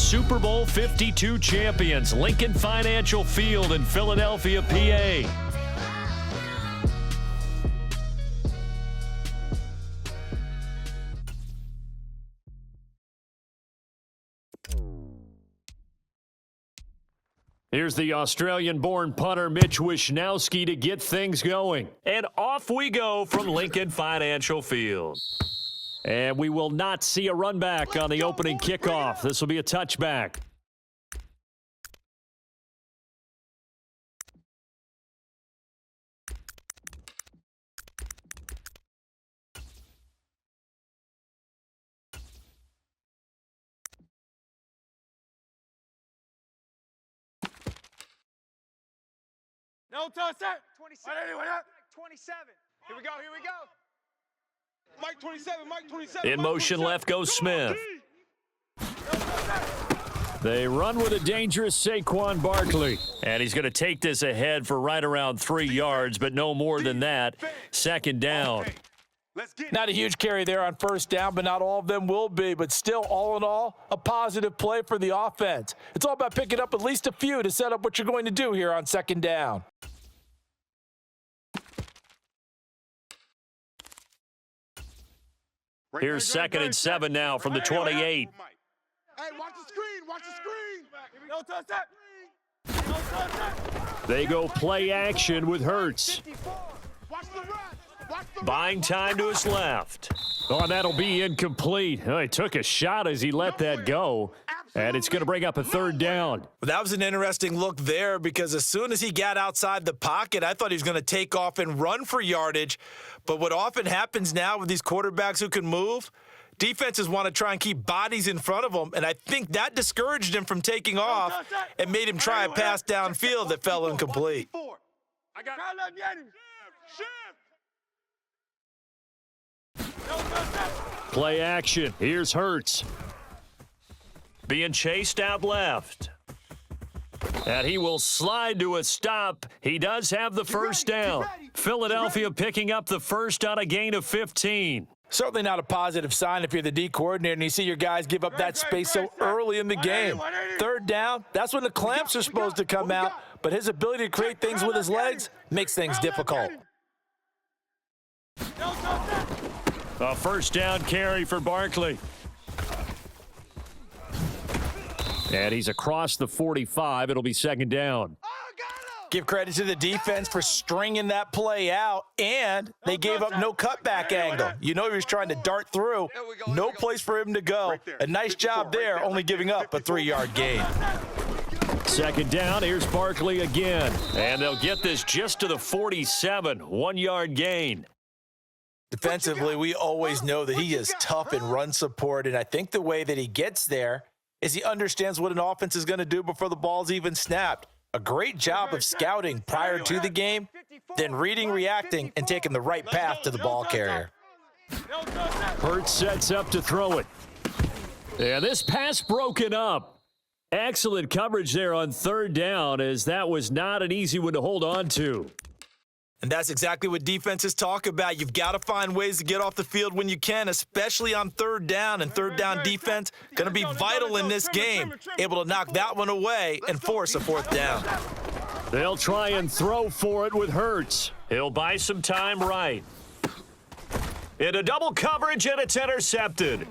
Super Bowl 52 champions, Lincoln Financial Field in Philadelphia, PA. Here's the Australian-born punter Mitch Wishnowsky to get things going. And off we go from Lincoln Financial Field. And we will not see a run back on the opening kickoff. This will be a touchback. No touch that. 27. 27. Here we go. Mike 27. Mike 27. In motion left goes Smith. They run with a dangerous Saquon Barkley. And he's going to take this ahead for right around 3 yards, but no more than that. Second down. Not a huge carry there on first down, but not all of them will be. But still, all in all, a positive play for the offense. It's all about picking up at least a few to set up what you're going to do here on second down. Here's 2nd and 7 now from the 28. Hey, watch the screen. No touch that. No touch that. They go play action with Hurts. Watch the run. Buying time to his left. Oh, that'll be incomplete. Oh, he took a shot as he let that go. And it's going to bring up a third down. Well, that was an interesting look there because as soon as he got outside the pocket, I thought he was going to take off and run for yardage. But what often happens now with these quarterbacks who can move, defenses want to try and keep bodies in front of them, and I think that discouraged him from taking off and made him try a pass downfield that fell incomplete. I got Play action. Here's Hurts. Being chased out left. And he will slide to a stop. He does have the first down. Philadelphia picking up the first on a gain of 15. Certainly not a positive sign if you're the D coordinator and you see your guys give up that space so early in the game. Third down, that's when the clamps are supposed to come out, but his ability to create things with his legs makes things difficult. A first down carry for Barkley. And he's across the 45. It'll be second down. Give credit to the defense for stringing that play out, and they gave up no cutback angle. You know he was trying to dart through. No place for him to go. A nice job there, only giving up a 3-yard gain. Second down, here's Barkley again. And they'll get this just to the 47, 1-yard gain. Defensively, we always know that he is tough in run support, and I think the way that he gets there is he understands what an offense is going to do before the ball's even snapped. A great job of scouting prior to the game, then reading, reacting, and taking the right path to the ball carrier. Hurts sets up to throw it. Yeah, this pass broken up. Excellent coverage there on third down, as that was not an easy one to hold on to. And that's exactly what defenses talk about. You've got to find ways to get off the field when you can, especially on third down. And third down defense going to be vital in this game, able to knock that one away and force a fourth down. They'll try and throw for it with Hurts. He'll buy some time right. Into double coverage, and it's intercepted.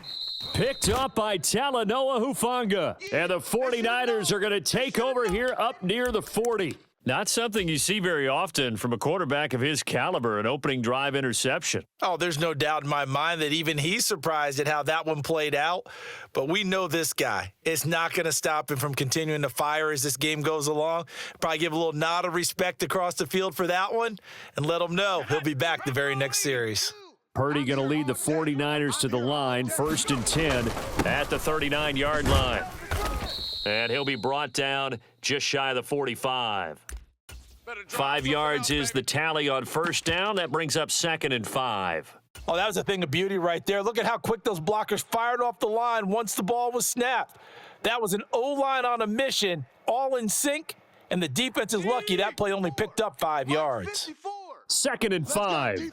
Picked up by Talanoa Hufanga. And the 49ers are going to take over here up near the 40. Not something you see very often from a quarterback of his caliber, an opening drive interception. Oh, there's no doubt in my mind that even he's surprised at how that one played out. But we know this guy is not going to stop him from continuing to fire as this game goes along. Probably give a little nod of respect across the field for that one and let him know he'll be back the very next series. Purdy going to lead the 49ers to the line, 1st and 10 at the 39-yard line. And he'll be brought down just shy of the 45. 5 yards is the tally on first down. That brings up 2nd and 5. Oh, that was a thing of beauty right there. Look at how quick those blockers fired off the line once the ball was snapped. That was an O-line on a mission, all in sync, and the defense is lucky that play only picked up 5 yards. 2nd and 5.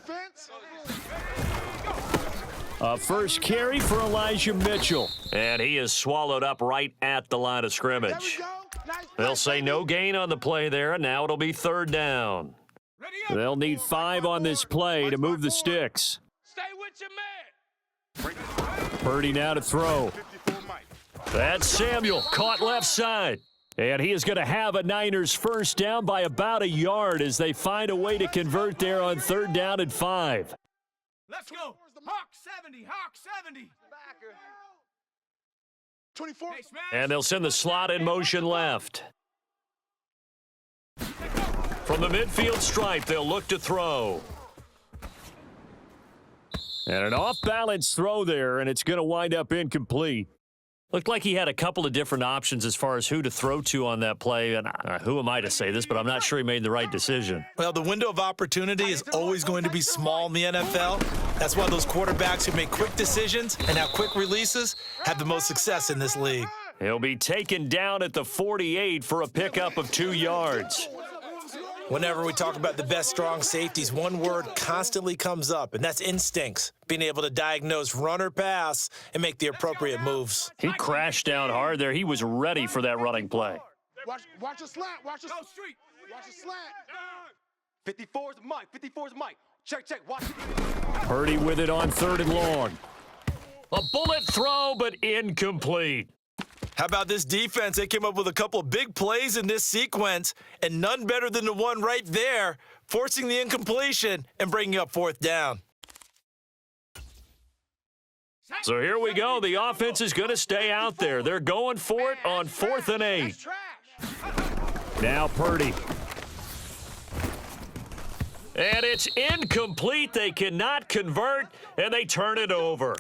A first carry for Elijah Mitchell. And he is swallowed up right at the line of scrimmage. They'll say no gain on the play there, and now it'll be third down. They'll need 5 on this play to move the sticks. Stay with your man. Purdy now to throw. That's Samuel, caught left side. And he is going to have a Niners first down by about a yard as they find a way to convert there on third down and 5. Let's go. Hawk 70. Hawk 70. 24. And they'll send the slot in motion left. From the midfield stripe, they'll look to throw. And an off-balance throw there, and it's going to wind up incomplete. Looked like he had a couple of different options as far as who to throw to on that play. And who am I to say this, but I'm not sure he made the right decision. Well, the window of opportunity is always going to be small in the NFL. That's why those quarterbacks who make quick decisions and have quick releases have the most success in this league. He'll be taken down at the 48 for a pickup of 2 yards. Whenever we talk about the best strong safeties, one word constantly comes up, and that's instincts. Being able to diagnose run or pass and make the appropriate moves. He crashed down hard there. He was ready for that running play. Watch a slant. Watch a street. Watch a slant. 54's Mike. 54's Mike. Check. Watch it. Purdy with it on third and long. A bullet throw, but incomplete. How about this defense? They came up with a couple of big plays in this sequence, and none better than the one right there, forcing the incompletion and bringing up fourth down. So here we go. The offense is going to stay out there. They're going for it on 4th and 8. Now Purdy. And it's incomplete. They cannot convert, and they turn it over.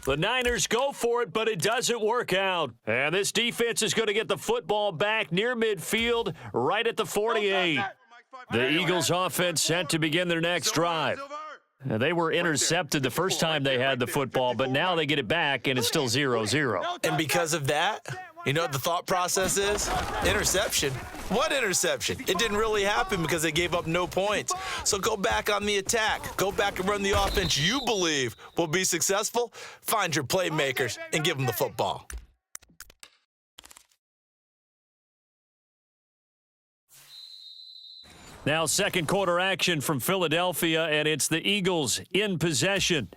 The Niners go for it, but it doesn't work out. And this defense is going to get the football back near midfield, right at the 48. The Eagles offense set to begin their next drive. They were intercepted the first time they had the football, but now they get it back, and it's still 0-0. And because of that, you know what the thought process is? Interception. What interception? It didn't really happen because they gave up no points. So go back on the attack. Go back and run the offense you believe will be successful. Find your playmakers and give them the football. Now second quarter action from Philadelphia, and it's the Eagles in possession.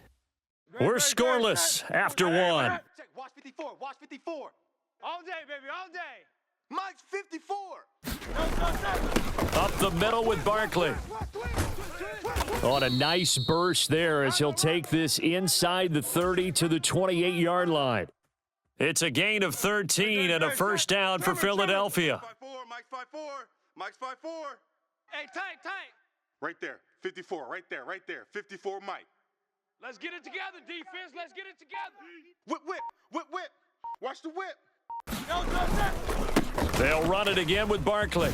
We're scoreless after one. Watch 54. Watch 54. All day, baby. All day. Mike's 54. Up the middle with Barkley. On a nice burst there as he'll take this inside the 30 to the 28-yard line. It's a gain of 13 and a first down for Philadelphia. Mike's 5'4". Mike's 5'4". Hey, tight. Right there. 54. Right there. 54 Mike. Let's get it together, defense. Let's get it together. Whip. Watch the whip. They'll run it again with Barkley.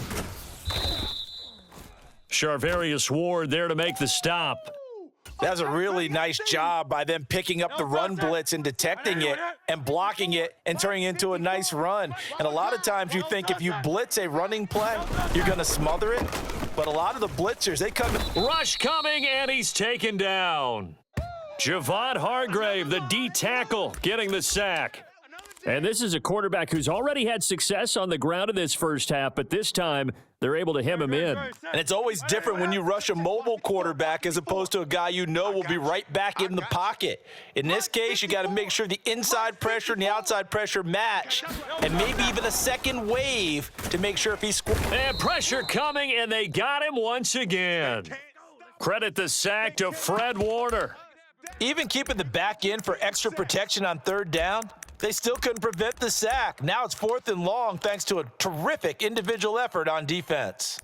Charvarius Ward there to make the stop. That's a really nice job by them picking up the run blitz and detecting it and blocking it and turning it into a nice run. And a lot of times you think if you blitz a running play, you're going to smother it. But a lot of the blitzers, they come in. Rush coming, and he's taken down. Javon Hargrave, the D tackle, getting the sack. And this is a quarterback who's already had success on the ground in this first half, but this time they're able to hem him in. And it's always different when you rush a mobile quarterback as opposed to a guy you know will be right back in the pocket. In this case, you got to make sure the inside pressure and the outside pressure match, and maybe even a second wave to make sure if he scores. And pressure coming, and they got him once again. Credit the sack to Fred Warner. Even keeping the back end for extra protection on third down, they still couldn't prevent the sack. Now it's 4th and long thanks to a terrific individual effort on defense.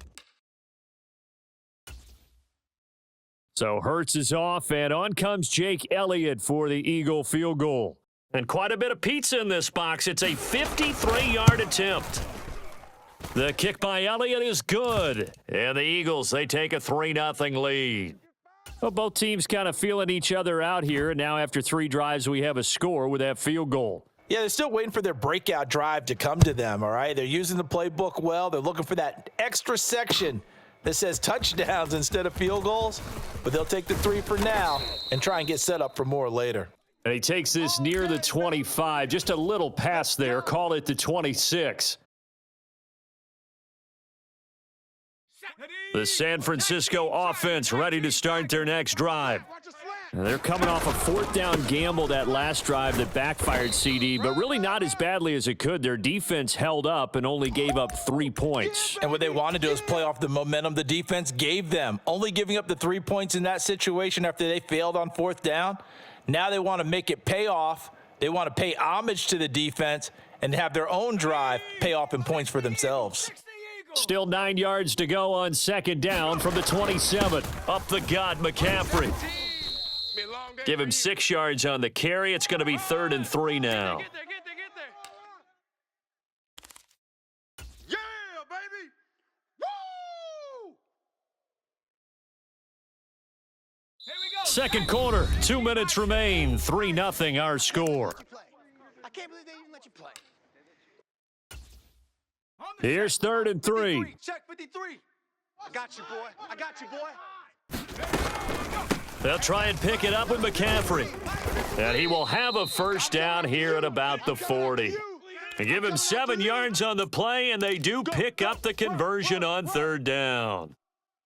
So Hurts is off, and on comes Jake Elliott for the Eagle field goal. And quite a bit of pizza in this box. It's a 53-yard attempt. The kick by Elliott is good. And the Eagles, they take a 3-0 lead. Well, both teams kind of feeling each other out here. And now after 3 drives, we have a score with that field goal. Yeah, they're still waiting for their breakout drive to come to them, all right? They're using the playbook well. They're looking for that extra section that says touchdowns instead of field goals, but they'll take the 3 for now and try and get set up for more later. And he takes this near the 25. Just a little pass there. Call it the 26. The San Francisco offense ready to start their next drive. They're coming off a 4th down gamble that last drive that backfired, CD, but really not as badly as it could. Their defense held up and only gave up 3 points. And what they wanted to do is play off the momentum the defense gave them. Only giving up the 3 points in that situation after they failed on 4th down. Now they want to make it pay off. They want to pay homage to the defense and have their own drive pay off in points for themselves. Still 9 yards to go on 2nd down from the 27. Up the gut, McCaffrey. Give him 6 yards on the carry. It's going to be 3rd and 3 now. Yeah, baby! Woo! Second quarter, 2 minutes remain. 3-0 our score. I can't believe they even let you play. Here's 3rd and 3. Check 53. I got you, boy. I got you, boy. They'll try and pick it up with McCaffrey. And he will have a first down here at about the 40. They give him 7 yards on the play, and they do pick up the conversion on 3rd down.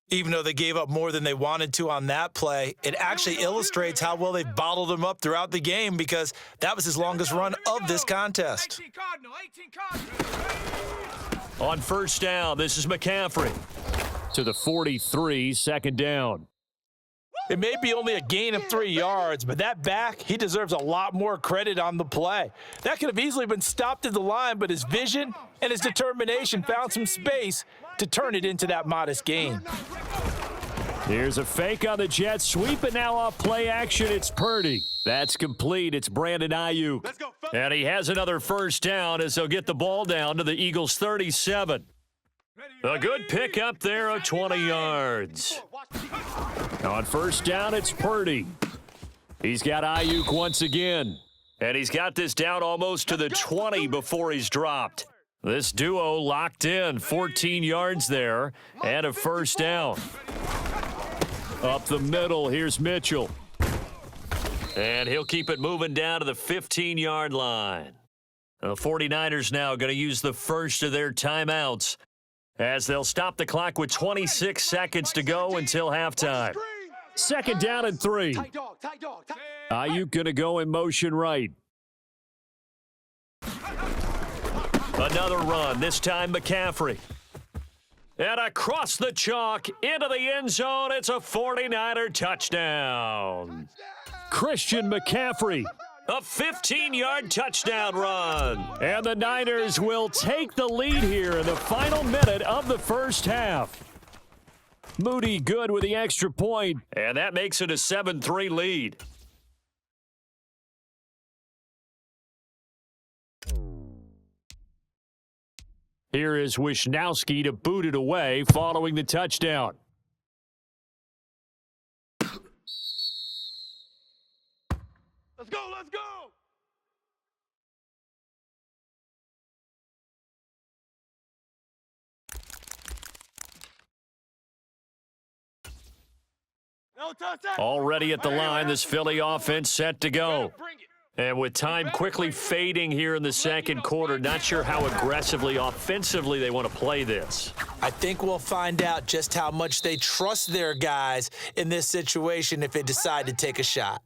Even though they gave up more than they wanted to on that play, it actually illustrates how well they've bottled him up throughout the game because that was his longest run of this contest. On 1st down, this is McCaffrey. To the 43, 2nd down. It may be only a gain of 3 yards, but that back, he deserves a lot more credit on the play. That could have easily been stopped at the line, but his vision and his determination found some space to turn it into that modest gain. Here's a fake on the jet sweep, and now off play action, it's Purdy. That's complete. It's Brandon Ayuk. Let's go, fellas. And he has another first down as they'll get the ball down to the Eagles' 37. A good pickup there of 20 yards. On 1st down, it's Purdy. He's got Ayuk once again. And he's got this down almost to the 20 before he's dropped. This duo locked in, 14 yards there, and a first down. Up the middle, here's Mitchell. And he'll keep it moving down to the 15-yard line. The 49ers now going to use the first of their timeouts as they'll stop the clock with 26 seconds to go until halftime. 2nd down and 3. Tight dog, tight dog, tight. Ayuk going to go in motion right. Another run, this time McCaffrey. And across the chalk, into the end zone, it's a 49er touchdown. Christian McCaffrey, a 15-yard touchdown run. And the Niners will take the lead here in the final minute of the first half. Moody good with the extra point, and that makes it a 7-3 lead. Here is Wisnowski to boot it away following the touchdown. Let's go, let's go! No touch that. Already at the line, this Philly offense set to go. Bring it. And with time quickly fading here in the second quarter, not sure how aggressively, offensively they want to play this. I think we'll find out just how much they trust their guys in this situation if they decide to take a shot.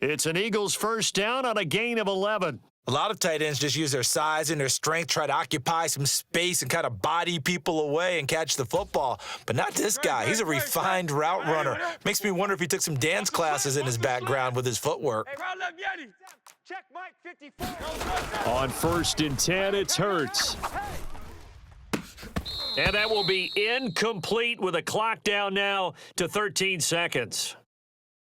It's an Eagles first down on a gain of 11. A lot of tight ends just use their size and their strength, try to occupy some space and kind of body people away and catch the football. But not this guy. He's a refined route runner. Makes me wonder if he took some dance classes in his background with his footwork. Hey, round left, Yeti. Check Mike 54. On 1st and 10, it's Hurts. And that will be incomplete with a clock down now to 13 seconds.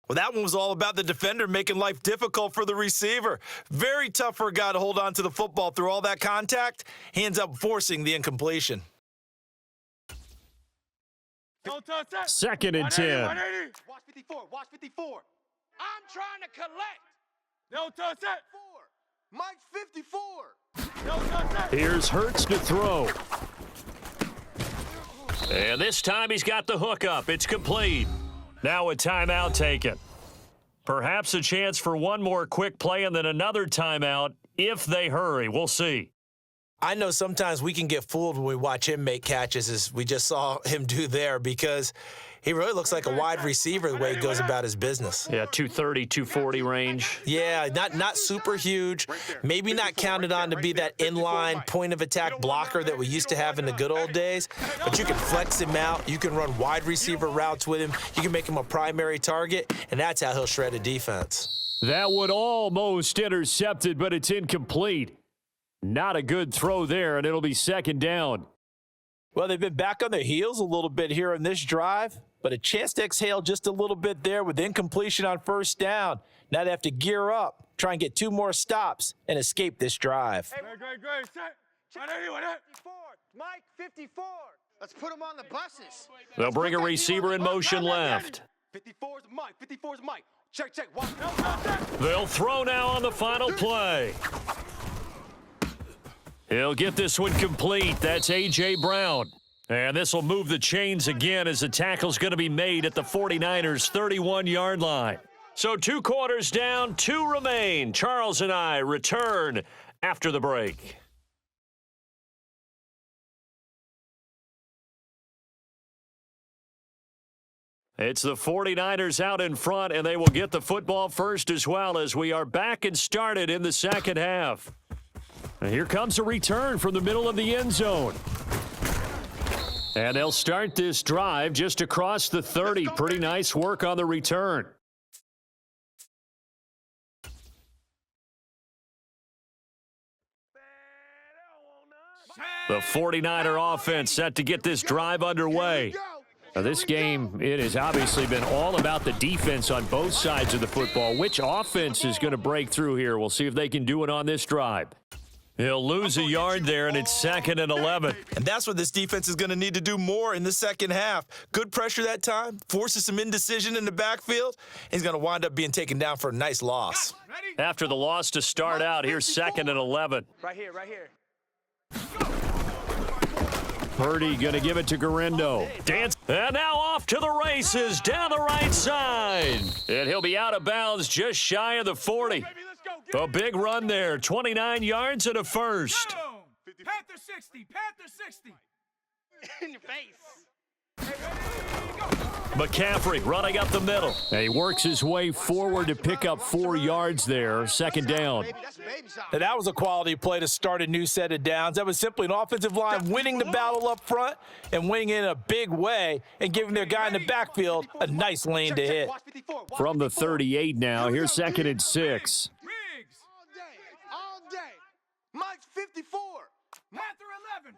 Well, that one was all about the defender making life difficult for the receiver. Very tough for a guy to hold on to the football through all that contact. He ends up forcing the incompletion. Don't touch that. 2nd and 10. 180. Watch 54, watch 54. I'm trying to collect. Don't touch that. Mike's 54. Don't touch that. Here's Hurts to throw. And this time he's got the hook up. It's complete. Now a timeout taken. Perhaps a chance for one more quick play and then another timeout if they hurry. We'll see. I know sometimes we can get fooled when we watch him make catches, as we just saw him do there, because he really looks like a wide receiver the way he goes about his business. Yeah, 230, 240 range. Yeah, not super huge, maybe not counted on to be that inline point-of-attack blocker that we used to have in the good old days, but you can flex him out, you can run wide receiver routes with him, you can make him a primary target, and that's how he'll shred a defense. That would almost intercepted, but it's incomplete. Not a good throw there, and it'll be second down. Well, they've been back on their heels a little bit here on this drive, but a chance to exhale just a little bit there with incompletion on first down. Now they have to gear up, try and get 2 more stops, and escape this drive. Great. Set. Right there, you in it. 54. Mike, 54. Let's put him on the buses. They'll bring a receiver in motion left. 54's Mike. 54's Mike. Check. Watch. They'll throw now on the final play. He'll get this one complete. That's A.J. Brown. And this will move the chains again as the tackle's going to be made at the 49ers' 31-yard line. So 2 quarters down, 2 remain. Charles and I return after the break. It's the 49ers out in front, and they will get the football first as well as we are back and started in the second half. And here comes a return from the middle of the end zone. And they'll start this drive just across the 30. Pretty nice work on the return. The 49er offense set to get this drive underway. Now, this game, it has obviously been all about the defense on both sides of the football. Which offense is going to break through here? We'll see if they can do it on this drive. He'll lose a yard there, and it's 2nd and 11. And that's what this defense is going to need to do more in the second half. Good pressure that time, forces some indecision in the backfield. He's going to wind up being taken down for a nice loss. After the loss to start out, here's 2nd and 11. Right here. Purdy going to give it to Garindo. Dance. And now off to the races down the right side. And he'll be out of bounds just shy of the 40. A big run there, 29 yards and a first. Panther 60. In your face. McCaffrey running up the middle. And he works his way forward to pick up 4 yards there, second down. And that was a quality play to start a new set of downs. That was simply an offensive line winning the battle up front and winning in a big way and giving their guy in the backfield a nice lane to hit. From the 38 now, here's 2nd and 6. All day. Mike's 54. Panther 11.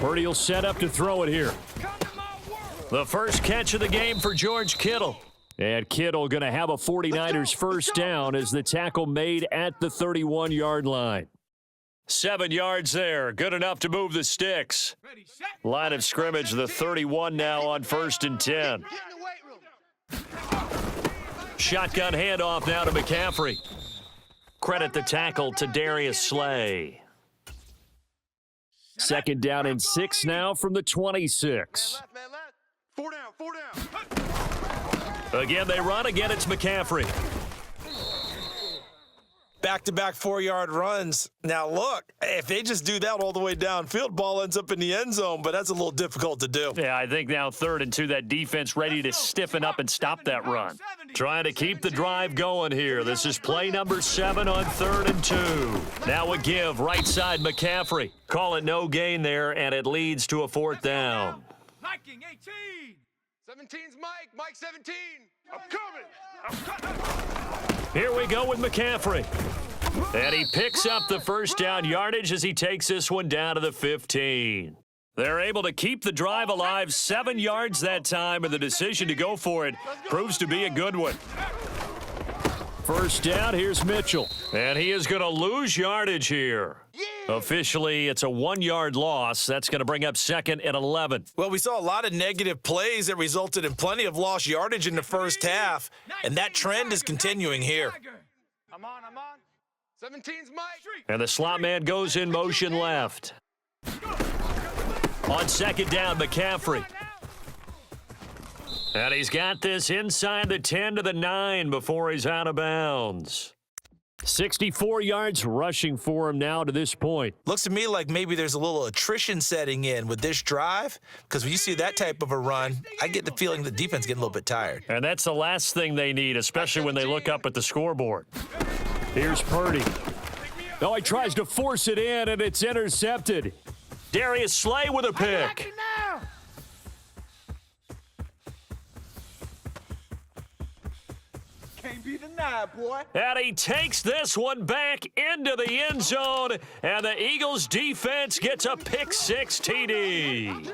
Purdy will set up to throw it here. The first catch of the game for George Kittle. And Kittle going to have a 49ers first down as the tackle made at the 31-yard line. 7 yards there. Good enough to move the sticks. Line of scrimmage, the 31 now on 1st and 10. Shotgun handoff now to McCaffrey. Credit the tackle to Darius Slay. 2nd down and 6 now from the 26. 4 down. Again, they run. Again, it's McCaffrey. Back-to-back 4-yard runs. Now, look, if they just do that all the way downfield, ball ends up in the end zone, but that's a little difficult to do. Yeah, I think now 3rd and 2, that defense ready to stiffen up and stop that run. Trying to keep the drive going here. This is play number 7 on 3rd and 2. Now a give, right side McCaffrey. Call it no gain there, and it leads to a 4th down. Liking 18. 17's Mike. Mike 17. I'm coming. Here we go with McCaffrey. And he picks up the first down yardage as he takes this one down to the 15. They're able to keep the drive alive, 7 yards that time, and the decision to go for it proves to be a good one. First down, here's Mitchell. And he is going to lose yardage here. Officially, it's a 1-yard loss. That's going to bring up 2nd and 11. Well, we saw a lot of negative plays that resulted in plenty of lost yardage in the first half, and that trend is continuing here. I'm on. 17's Mike. And the slot man goes in motion left. On second down, McCaffrey. And he's got this inside the 10 to the 9 before he's out of bounds. 64 yards rushing for him now to this point. Looks to me like maybe there's a little attrition setting in with this drive, because when you see that type of a run, I get the feeling the defense getting a little bit tired. And that's the last thing they need, especially when they look up at the scoreboard. Here's Purdy. Oh, he tries to force it in, and it's intercepted. Darius Slay with a pick. Can't be denied, boy. And he takes this one back into the end zone, and the Eagles defense gets a pick-6 TD.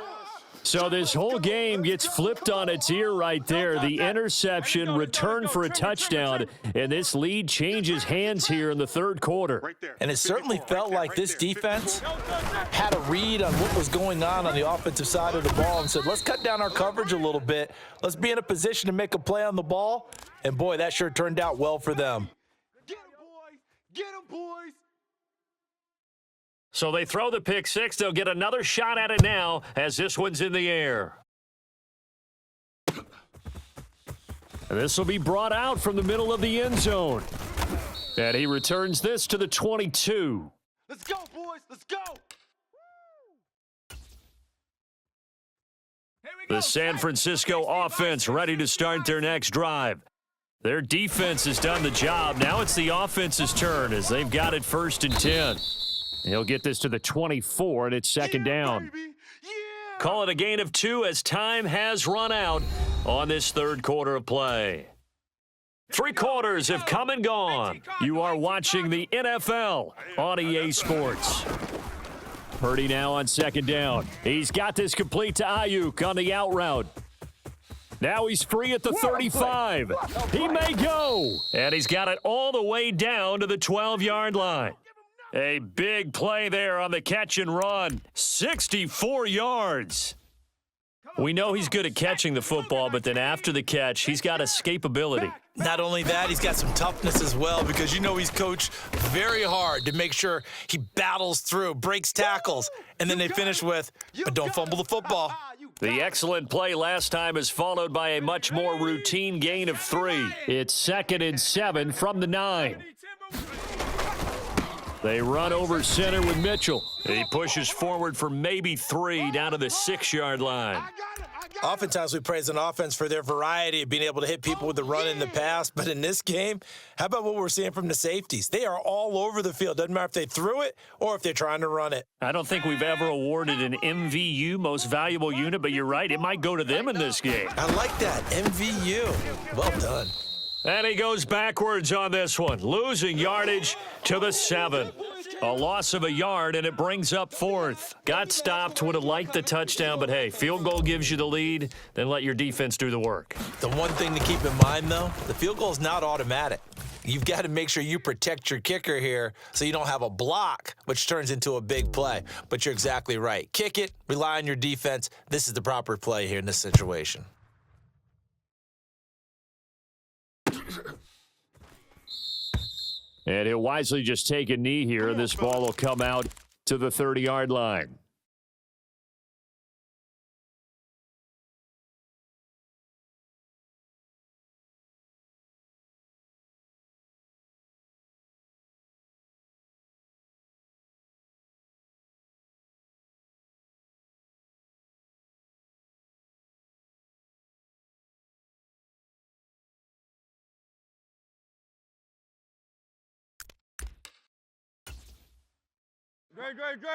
So this whole game gets flipped on its ear right there. The interception, return for a touchdown, and this lead changes hands here in the third quarter. Right there. And it certainly felt like this defense had a read on what was going on the offensive side of the ball and said, let's cut down our coverage a little bit. Let's be in a position to make a play on the ball. And, boy, that sure turned out well for them. Get him, boys. Get him, boys. So they throw the pick-6. They'll get another shot at it now as this one's in the air. And this will be brought out from the middle of the end zone. And he returns this to the 22. Let's go, boys. Let's go. The San Francisco offense ready to start their next drive. Their defense has done the job. Now it's the offense's turn as they've got it 1st and 10. He'll get this to the 24, and it's second down. Baby. Yeah. Call it a gain of 2 as time has run out on this third quarter of play. 3 quarters have come and gone. You are watching the NFL on EA Sports. Purdy now on second down. He's got this complete to Ayuk on the out route. Now he's free at the 35. He may go. And he's got it all the way down to the 12-yard line. A big play there on the catch and run. 64 yards. We know he's good at catching the football, but then after the catch, he's got escapability. Not only that, he's got some toughness as well, because you know he's coached very hard to make sure he battles through, breaks tackles, and then they finish with, but don't fumble the football. The excellent play last time is followed by a much more routine gain of 3. It's 2nd and 7 from the 9. They run over center with Mitchell. He pushes forward for maybe 3 down to the 6-yard line. Oftentimes we praise an offense for their variety of being able to hit people with the run in the pass, but in this game, how about what we're seeing from the safeties? They are all over the field. Doesn't matter if they threw it or if they're trying to run it. I don't think we've ever awarded an MVU, most valuable unit, but you're right, it might go to them in this game. I like that, MVU. Well done. And he goes backwards on this one, losing yardage to the 7. A loss of a yard, and it brings up 4th. Got stopped, would have liked the touchdown, but hey, field goal gives you the lead, then let your defense do the work. The one thing to keep in mind, though, the field goal is not automatic. You've got to make sure you protect your kicker here so you don't have a block, which turns into a big play. But you're exactly right. Kick it, rely on your defense. This is the proper play here in this situation. And he'll wisely just take a knee here, and this ball will come out to the 30-yard line.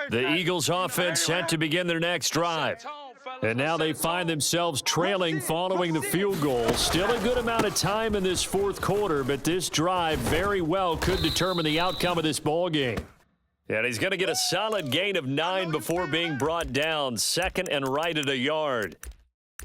The Eagles offense set to begin their next drive. And now they find themselves trailing following the field goal. Still a good amount of time in this fourth quarter, but this drive very well could determine the outcome of this ball game. And he's going to get a solid gain of 9 before being brought down. 2nd and right at a yard.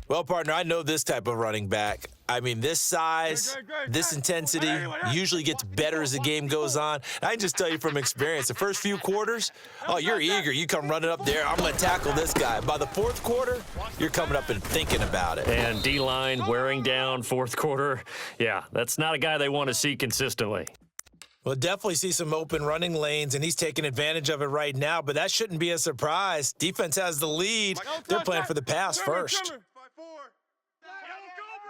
Well, partner, I know this type of running back. I mean, this size, this intensity usually gets better as the game goes on. I can just tell you from experience, the first few quarters, oh, you're eager. You come running up there, I'm going to tackle this guy. By the fourth quarter, you're coming up and thinking about it. And D-line wearing down fourth quarter. Yeah, that's not a guy they want to see consistently. We'll definitely see some open running lanes, and he's taking advantage of it right now, but that shouldn't be a surprise. Defense has the lead. They're playing for the pass first. 5-4.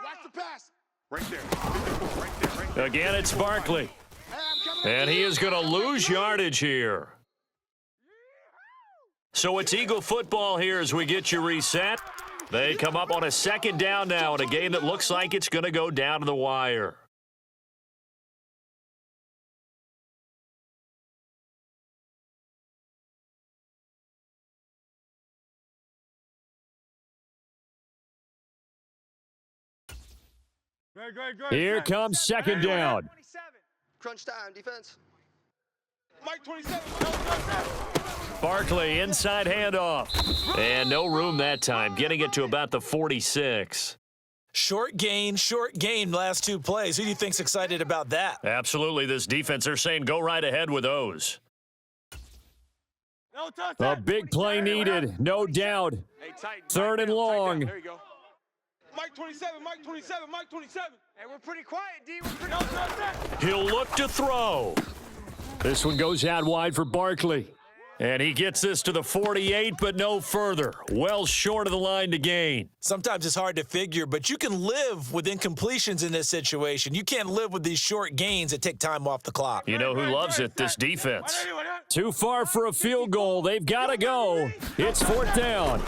Watch the pass. Right there. 54. Right there. Right there. Again, it's Barkley. And he is going to lose yardage here. So it's Eagle football here as we get you reset. They come up on a second down now in a game that looks like it's going to go down to the wire. Here comes second down. 27. Crunch time, defense. Mike 27. Barkley, inside handoff. And no room that time, getting it to about the 46. Short gain, last two plays. Who do you think's excited about that? Absolutely, this defense, they're saying go right ahead with those. A big play needed, no doubt. Hey, tight. Third and long. There you go. Mike 27. Mike 27. Mike 27. Hey, we're pretty quiet, D. We're pretty quiet. He'll look to throw. This one goes out wide for Barkley. And he gets this to the 48, but no further. Well short of the line to gain. Sometimes it's hard to figure, but you can live with incompletions in this situation. You can't live with these short gains that take time off the clock. You know who loves it? This defense. Too far for a field goal. They've got to go. It's fourth down.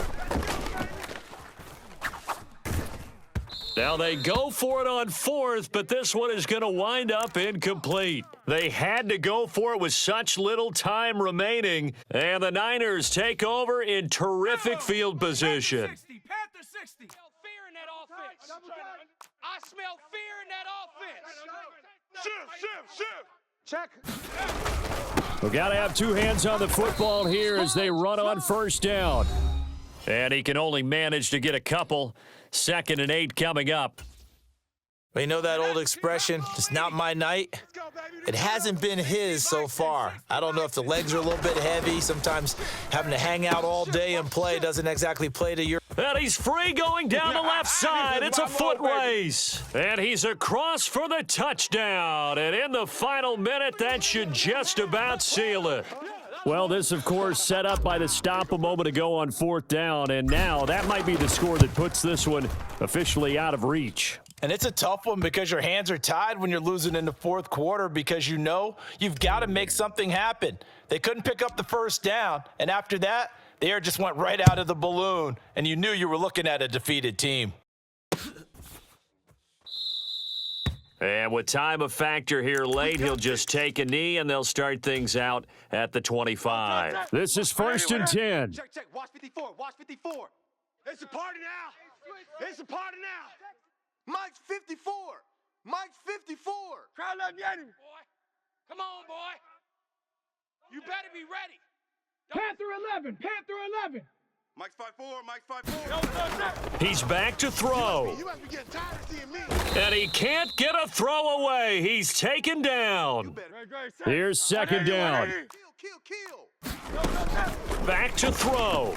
Now they go for it on fourth, but this one is going to wind up incomplete. They had to go for it with such little time remaining, and the Niners take over in terrific field position. Panther 60. I smell fear in that offense. I smell fear in that offense. Shift. We got to have two hands on the football here as they run on first down. And he can only manage to get a couple. 2nd and 8 coming up. Well, you know that old expression, it's not my night? It hasn't been his so far. I don't know if the legs are a little bit heavy. Sometimes having to hang out all day and play doesn't exactly play to your... And he's free going down the left side. It's a foot race. And he's across for the touchdown. And in the final minute, that should just about seal it. Well, this, of course, set up by the stop a moment ago on fourth down. And now that might be the score that puts this one officially out of reach. And it's a tough one because your hands are tied when you're losing in the fourth quarter because you know you've got to make something happen. They couldn't pick up the first down. And after that, the air just went right out of the balloon. And you knew you were looking at a defeated team. And with time a factor here late, he'll just take a knee, and they'll start things out at the 25. This is 1st and 10. Check. Watch 54. Watch 54. It's a party now. It's a party now. Mike's 54. Mike's 54. Crowd up, Yanni. Boy, come on, boy. You better be ready. Panther 11. Panther 11. Mike's 5-4. Mike's 5-4. He's back to throw. You must be getting tired of seeing me. And he can't get a throw away. He's taken down. Here's 2nd down. Kill. Back to throw.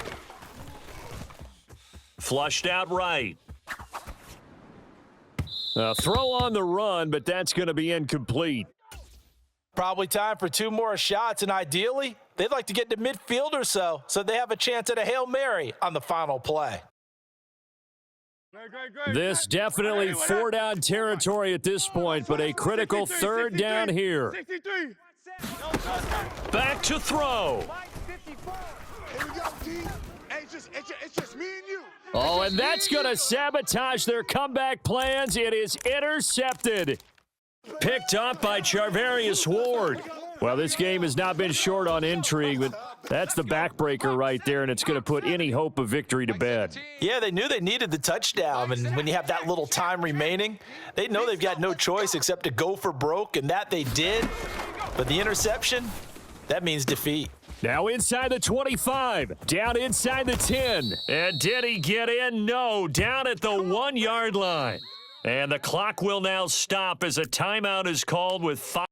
Flushed out right. A throw on the run, but that's going to be incomplete. Probably time for 2 more shots, and ideally, they'd like to get to midfield or so they have a chance at a Hail Mary on the final play. This definitely 4-down territory at this point, but a critical 3rd down here. 63. Back to throw. Here we go, T. Hey, it's just me and you. Oh, and that's going to sabotage their comeback plans. It is intercepted. Picked up by Charvarius Ward. Well, this game has not been short on intrigue, but that's the backbreaker right there, and it's going to put any hope of victory to bed. Yeah, they knew they needed the touchdown, and when you have that little time remaining, they know they've got no choice except to go for broke, and that they did. But the interception, that means defeat. Now inside the 25, down inside the 10. And did he get in? No, down at the 1-yard line. And the clock will now stop as a timeout is called with 5.